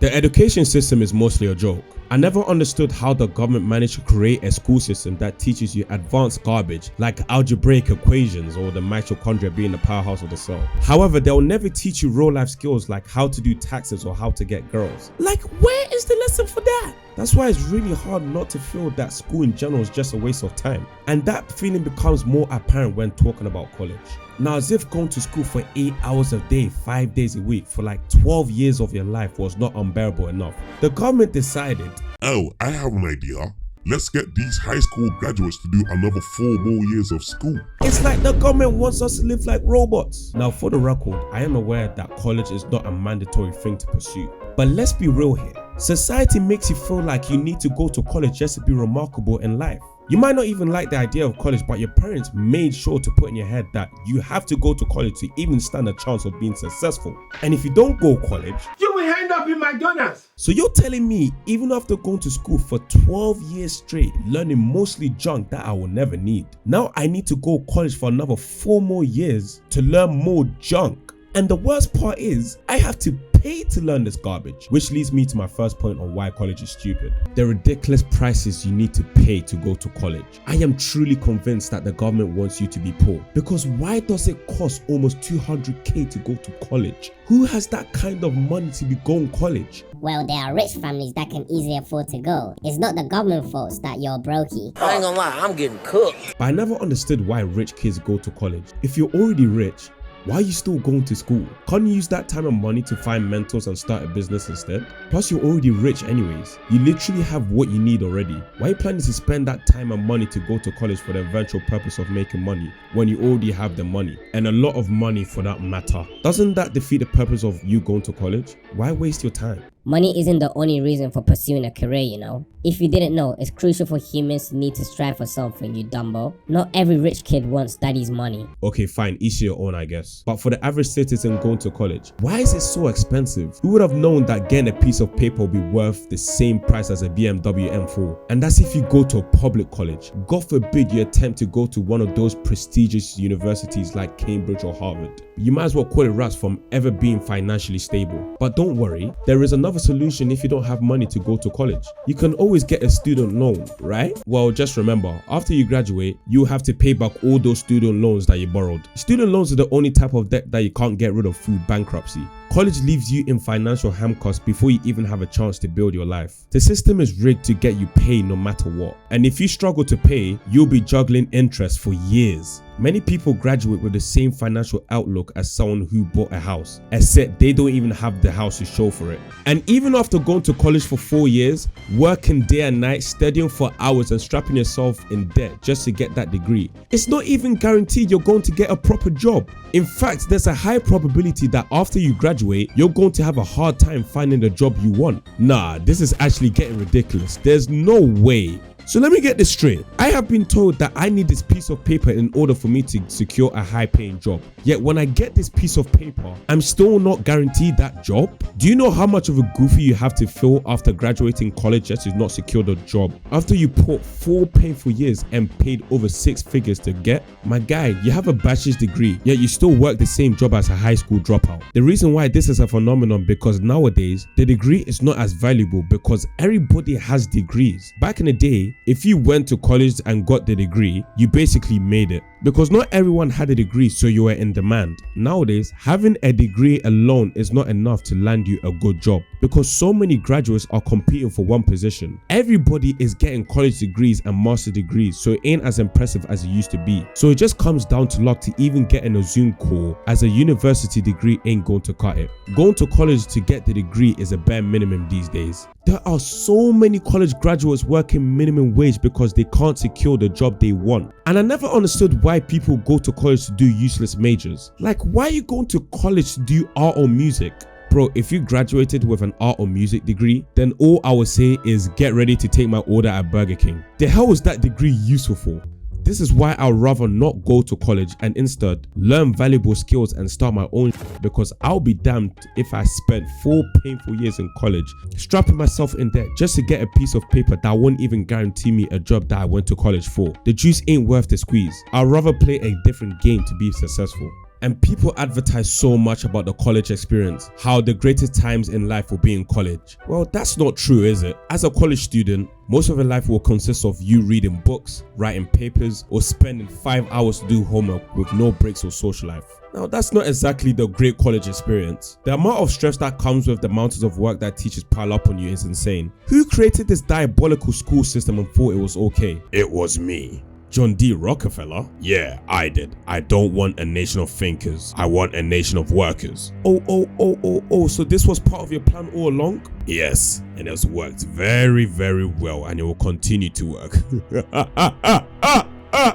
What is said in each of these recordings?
The education system is mostly a joke. I never understood how the government managed to create a school system that teaches you advanced garbage like algebraic equations or the mitochondria being the powerhouse of the cell. However, they'll never teach you real life skills like how to do taxes or how to get girls. Like, where is the lesson for that? That's why it's really hard not to feel that school in general is just a waste of time. And that feeling becomes more apparent when talking about college. Now, as if going to school for 8 hours a day, 5 days a week for like 12 years of your life was not unbearable enough, the government decided, oh, I have an idea. Let's get these high school graduates to do another 4 more years of school. It's like the government wants us to live like robots. Now, for the record, I am aware that college is not a mandatory thing to pursue. But let's be real here. Society makes you feel like you need to go to college just to be remarkable in life. You might not even like the idea of college, but your parents made sure to put in your head that you have to go to college to even stand a chance of being successful. And if you don't go college, you will end up in McDonald's. So you're telling me, even after going to school for 12 years straight, learning mostly junk that I will never need, now I need to go college for another 4 more years to learn more junk? And the worst part is, I have to pay to learn this garbage, which leads me to my first point on why college is stupid. The ridiculous prices you need to pay to go to college. I am truly convinced that the government wants you to be poor, because why does it cost almost 200k to go to college? Who has that kind of money to be going college? Well, there are rich families that can easily afford to go. It's not the government fault that you're brokey. I ain't gonna lie, I'm getting cooked. But I never understood why rich kids go to college. If you're already rich, why are you still going to school? Can't you use that time and money to find mentors and start a business instead? Plus, you're already rich anyways. You literally have what you need already. Why are you planning to spend that time and money to go to college for the eventual purpose of making money when you already have the money? And a lot of money for that matter. Doesn't that defeat the purpose of you going to college? Why waste your time? Money isn't the only reason for pursuing a career, you know. If you didn't know, it's crucial for humans to need to strive for something, you dumbo. Not every rich kid wants daddy's money. Okay, fine, each to your own, I guess. But for the average citizen going to college, why is it so expensive? Who would have known that getting a piece of paper would be worth the same price as a BMW M4? And that's if you go to a public college. God forbid you attempt to go to one of those prestigious universities like Cambridge or Harvard. You might as well quit rats from ever being financially stable. But don't worry, there is another solution if you don't have money to go to college. You can always get a student loan, right? Well, just remember, after you graduate, you have to pay back all those student loans that you borrowed. Student loans are the only type of debt that you can't get rid of through bankruptcy. College leaves you in financial handcuffs before you even have a chance to build your life. The system is rigged to get you paid no matter what. And if you struggle to pay, you'll be juggling interest for years. Many people graduate with the same financial outlook as someone who bought a house, except they don't even have the house to show for it. And even after going to college for 4 years, working day and night, studying for hours and strapping yourself in debt just to get that degree, it's not even guaranteed you're going to get a proper job. In fact, there's a high probability that after you graduate, you're going to have a hard time finding the job you want. Nah, this is actually getting ridiculous. There's no way. So let me get this straight. I have been told that I need this piece of paper in order for me to secure a high-paying job. Yet when I get this piece of paper, I'm still not guaranteed that job. Do you know how much of a goofy you have to feel after graduating college just to not secure the job? After you put 4 painful years and paid over 6 figures to get? My guy, you have a bachelor's degree, yet you still work the same job as a high school dropout. The reason why this is a phenomenon because nowadays, the degree is not as valuable because everybody has degrees. Back in the day, if you went to college and got the degree, you basically made it. Because not everyone had a degree, so you were in demand. Nowadays, having a degree alone is not enough to land you a good job because so many graduates are competing for one position. Everybody is getting college degrees and master degrees, so it ain't as impressive as it used to be. So it just comes down to luck to even getting a Zoom call, as a university degree ain't going to cut it. Going to college to get the degree is a bare minimum these days. There are so many college graduates working minimum wage because they can't secure the job they want. And I never understood why people go to college to do useless majors. Like, why are you going to college to do art or music? Bro, if you graduated with an art or music degree, then all I would say is get ready to take my order at Burger King. The hell is that degree useful for? This is why I'd rather not go to college and instead learn valuable skills and start my own because I'll be damned if I spent 4 painful years in college strapping myself in debt just to get a piece of paper that won't even guarantee me a job that I went to college for. The juice ain't worth the squeeze. I'd rather play a different game to be successful. And people advertise so much about the college experience, how the greatest times in life will be in college. Well, that's not true, is it? As a college student, most of your life will consist of you reading books, writing papers, or spending 5 hours to do homework with no breaks or social life. Now, that's not exactly the great college experience. The amount of stress that comes with the mountains of work that teachers pile up on you is insane. Who created this diabolical school system and thought it was okay? It was me. John D. Rockefeller? Yeah, I did. I don't want a nation of thinkers. I want a nation of workers. Oh, so this was part of your plan all along? Yes, and it has worked very, very well, and it will continue to work.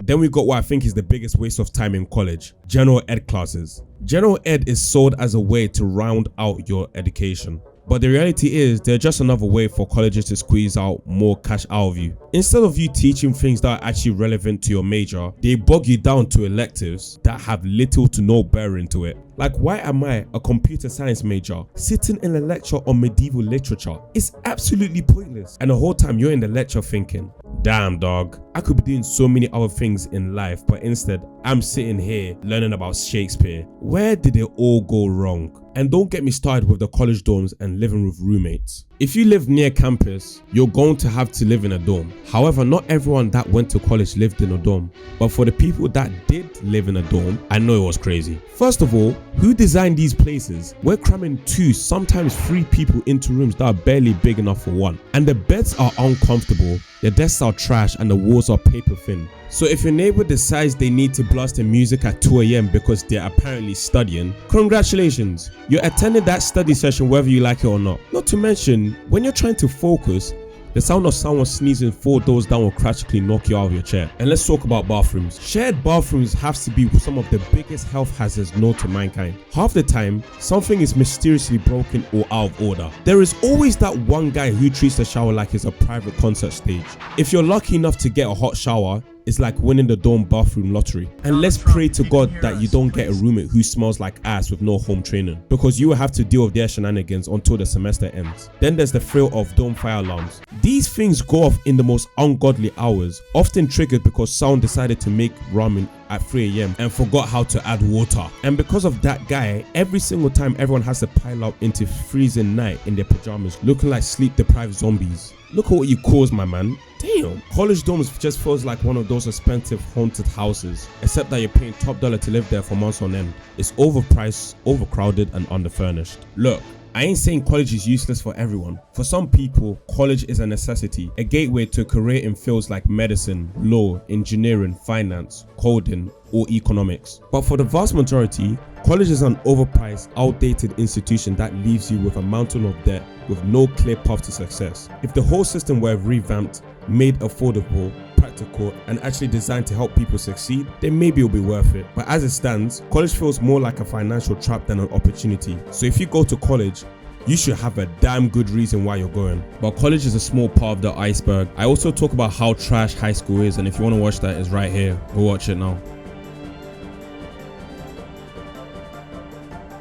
Then we got what I think is the biggest waste of time in college: general ed classes. General ed is sold as a way to round out your education. But the reality is, they're just another way for colleges to squeeze out more cash out of you. Instead of you teaching things that are actually relevant to your major, they bog you down to electives that have little to no bearing to it. Like, why am I, a computer science major, sitting in a lecture on medieval literature? It's absolutely pointless. And the whole time you're in the lecture thinking, damn dog, I could be doing so many other things in life, but instead I'm sitting here learning about Shakespeare. Where did it all go wrong? And don't get me started with the college dorms and living with roommates. If you live near campus, you're going to have to live in a dorm. However, not everyone that went to college lived in a dorm. But for the people that did live in a dorm, I know it was crazy. First of all, who designed these places? We're cramming 2, sometimes 3 people into rooms that are barely big enough for one. And the beds are uncomfortable, the desks are trash, and the walls are paper thin. So if your neighbor decides they need to blast the music at 2 AM because they're apparently studying, congratulations, you're attending that study session whether you like it or not. Not to mention, when you're trying to focus, the sound of someone sneezing 4 doors down will practically knock you out of your chair. And let's talk about bathrooms. Shared bathrooms have to be some of the biggest health hazards known to mankind. Half the time, something is mysteriously broken or out of order. There is always that one guy who treats the shower like it's a private concert stage. If you're lucky enough to get a hot shower, it's like winning the dorm bathroom lottery. And let's pray to God that you don't get a roommate who smells like ass with no home training, because you will have to deal with their shenanigans until the semester ends. Then there's the thrill of dorm fire alarms. These things go off in the most ungodly hours, often triggered because someone decided to make ramen at 3 AM and forgot how to add water. And because of that guy, every single time everyone has to pile up into freezing night in their pajamas, looking like sleep deprived zombies. Look at what you caused, my man. Damn. College dorms just feels like one of those expensive haunted houses, except that you're paying top dollar to live there for months on end. It's overpriced, overcrowded, and underfurnished. Look, I ain't saying college is useless for everyone. For some people, college is a necessity, a gateway to a career in fields like medicine, law, engineering, finance, coding, or economics. But for the vast majority, college is an overpriced, outdated institution that leaves you with a mountain of debt with no clear path to success. If the whole system were revamped, made affordable, practical, and actually designed to help people succeed, then maybe it'll be worth it. But as it stands, college feels more like a financial trap than an opportunity. So if you go to college, you should have a damn good reason why you're going. But college is a small part of the iceberg. I also talk about how trash high school is, and if you want to watch that, it's right here. Go watch it now.